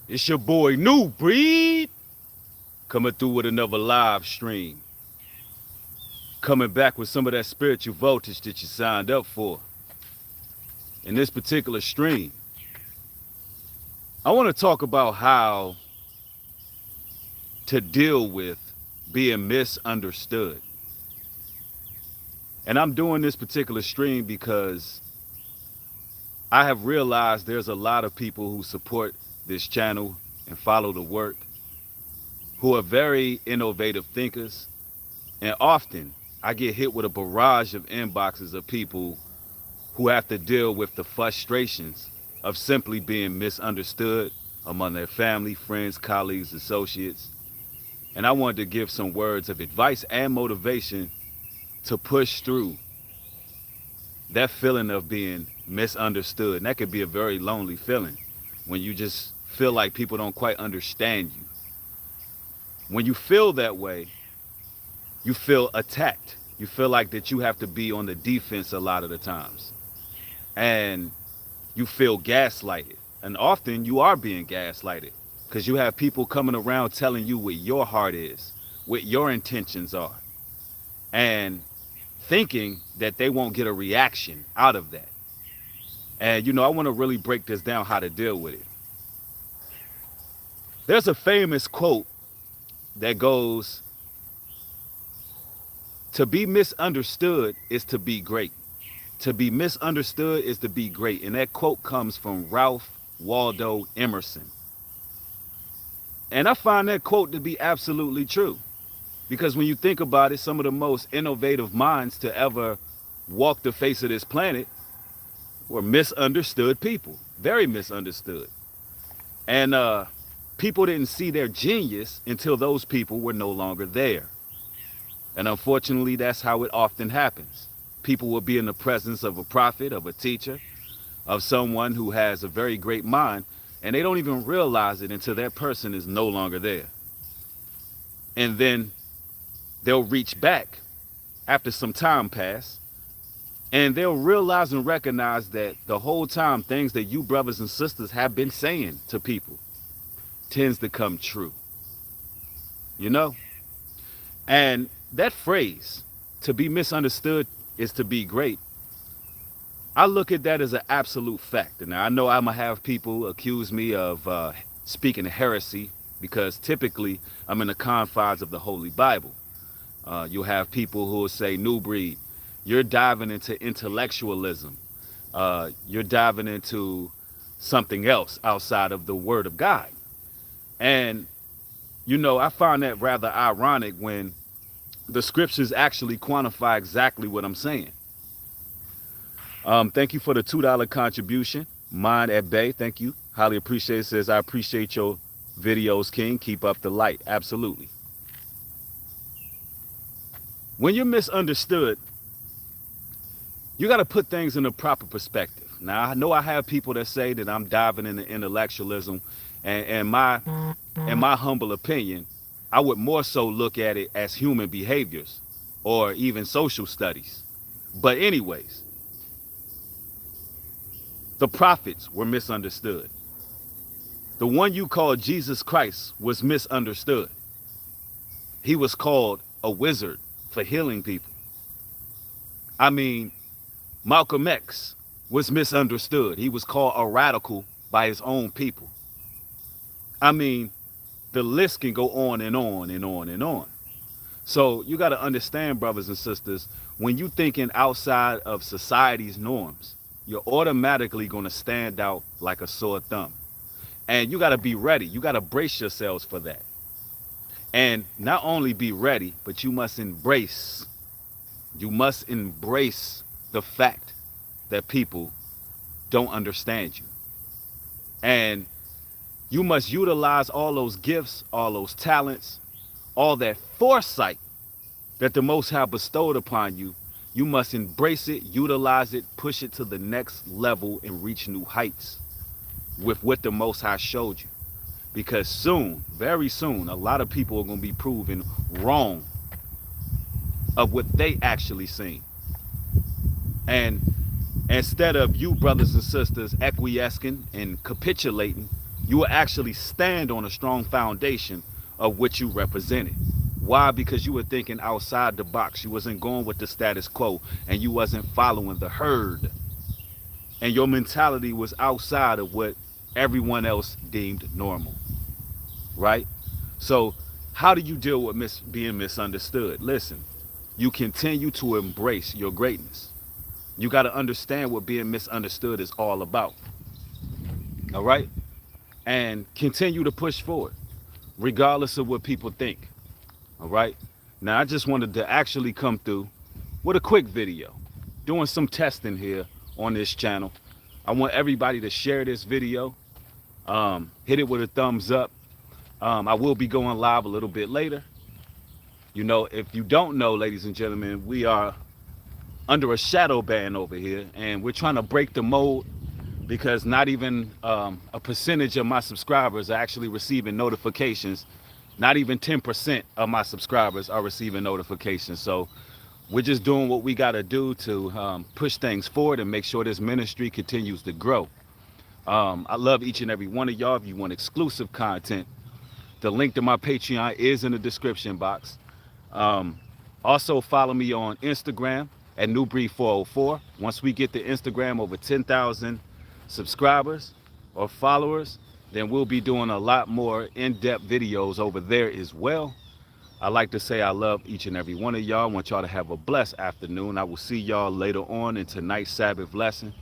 It's your boy Nubreed coming through with another live stream. Coming back with some of that spiritual voltage that you signed up for. In this particular stream, I want to talk about how to deal with being misunderstood. And I'm doing this particular stream because I have realized there's a lot of people who support this channel and follow the work who are very innovative thinkers. And often I get hit with a barrage of inboxes of people who have to deal with the frustrations of simply being misunderstood among their family, friends, colleagues, associates. And I wanted to give some words of advice and motivation to push through that feeling of being misunderstood. And that could be a very lonely feeling when you just feel like people don't quite understand you. When you feel that way, you feel attacked. You feel like that you have to be on the defense a lot of the times. And you feel gaslighted. And often you are being gaslighted because you have people coming around telling you what your heart is, what your intentions are, and thinking that they won't get a reaction out of that. And I want to really break this down, how to deal with it. There's a famous quote that goes, "To be misunderstood is to be great. To be misunderstood is to be great." And that quote comes from Ralph Waldo Emerson. And I find that quote to be absolutely true. Because when you think about it, some of the most innovative minds to ever walk the face of this planet were misunderstood people. Very misunderstood. And people didn't see their genius until those people were no longer there. And unfortunately, that's how it often happens. People will be in the presence of a prophet, of a teacher, of someone who has a very great mind, and they don't even realize it until that person is no longer there. And then they'll reach back after some time pass, and they'll realize and recognize that the whole time things that you brothers and sisters have been saying to people tends to come true. And that phrase, "to be misunderstood is to be great," I look at that as an absolute fact. And I know I'm going to have people accuse me of speaking heresy because typically I'm in the confines of the Holy Bible. You'll have people who will say, "Nubreed, you're diving into intellectualism. You're diving into something else outside of the Word of God." And, I find that rather ironic when the scriptures actually quantify exactly what I'm saying. Thank you for the $2 contribution. Mine at Bay, thank you. Highly appreciate it. Says, "I appreciate your videos, King. Keep up the light." Absolutely. When you're misunderstood, you got to put things in a proper perspective. Now, I know I have people that say that I'm diving into intellectualism, and in my humble opinion, I would more so look at it as human behaviors or even social studies. But anyways, the prophets were misunderstood. The one you call Jesus Christ was misunderstood. He was called a wizard for healing people. I mean, Malcolm X was misunderstood. He was called a radical by his own people. I mean, the list can go on and on and on and on. So you got to understand, brothers and sisters, when you're thinking outside of society's norms, you're automatically going to stand out like a sore thumb. And you got to be ready. You got to brace yourselves for that. And not only be ready, but you must embrace the fact that people don't understand you. And you must utilize all those gifts, all those talents, all that foresight that the Most High bestowed upon you. You must embrace it, utilize it, push it to the next level, and reach new heights with what the Most High showed you. Because soon, very soon, a lot of people are going to be proven wrong of what they actually seen. And instead of you, brothers and sisters, acquiescing and capitulating, You will actually stand on a strong foundation of what you represented. Why? Because you were thinking outside the box. You wasn't going with the status quo, and you wasn't following the herd. And your mentality was outside of what everyone else deemed normal, right? So how do you deal with being misunderstood? Listen, you continue to embrace your greatness. You got to understand what being misunderstood is all about. All right? And continue to push forward, regardless of what people think. All right? Now, I just wanted to actually come through with a quick video, doing some testing here on this channel. I want everybody to share this video, hit it with a thumbs up. I will be going live a little bit later. You know, if you don't know, ladies and gentlemen, we are under a shadow ban over here, and we're trying to break the mold because not even a percentage of my subscribers are actually receiving notifications. Not even 10% of my subscribers are receiving notifications. So we're just doing what we got to do to push things forward and make sure this ministry continues to grow. I love each and every one of y'all. If you want exclusive content, the link to my Patreon is in the description box. Also follow me on Instagram at Nubreed404. Once we get the Instagram over 10,000 subscribers or followers, then we'll be doing a lot more in-depth videos over there as well. I like to say I love each and every one of y'all. I want y'all to have a blessed afternoon. I will see y'all later on in tonight's Sabbath lesson.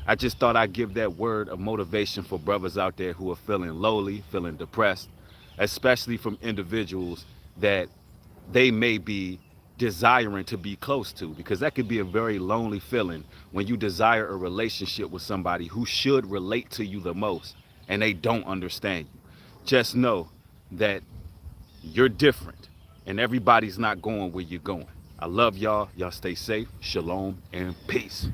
I just thought I'd give that word of motivation for brothers out there who are feeling lowly, feeling depressed, especially from individuals that they may be desiring to be close to, because that could be a very lonely feeling when you desire a relationship with somebody who should relate to you the most and they don't understand you. Just know that you're different and everybody's not going where you're going. I love y'all. Y'all stay safe. Shalom and peace.